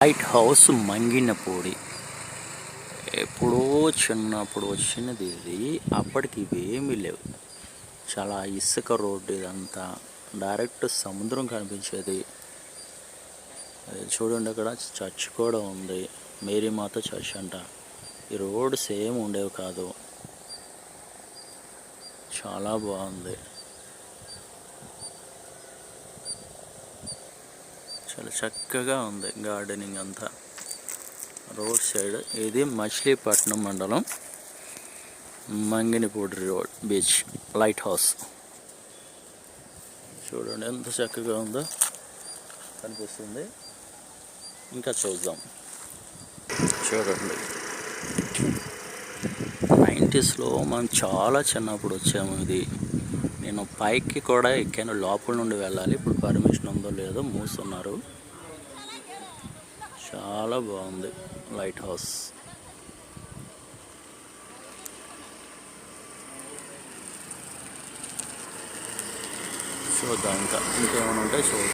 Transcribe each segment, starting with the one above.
Light house Manginapudi. ఎప్పుడో చిన్నప్పుడు వచ్చినది ఇది. అప్పటికి ఇవేమీ లేవు. చాలా ఇసుక రోడ్డు ఇదంతా. డైరెక్ట్ సముద్రం కనిపించేది. చూడండి, అక్కడ చర్చ్ కూడా ఉంది. మేరీమాత చర్చ్ అంట. ఈ రోడ్ సేమ్ ఉండేవి కాదు. చాలా బాగుంది. చాలా చక్కగా ఉంది గార్డెనింగ్ అంతా. రోడ్ సైడ్ ఇది మచిలీపట్నం మండలం, Manginapudi road beach light house. చూడండి ఎంత చక్కగా ఉందో కనిపిస్తుంది. ఇంకా చూద్దాం. చూడండి, 90sలో మనం చాలా చిన్నప్పుడు వచ్చాము. ఇది నేను పైకి కూడా ఎక్కాను, లోపల నుండి వెళ్ళాలి. ఇప్పుడు పర్మిషన్ ఉందో లేదో మూస్తున్నారు. చాలా బాగుంది లైట్ హౌస్. చూద్దాం ఇంకేమైనా ఉంటే చూద్దాం.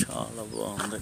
చాలా బాగుంది.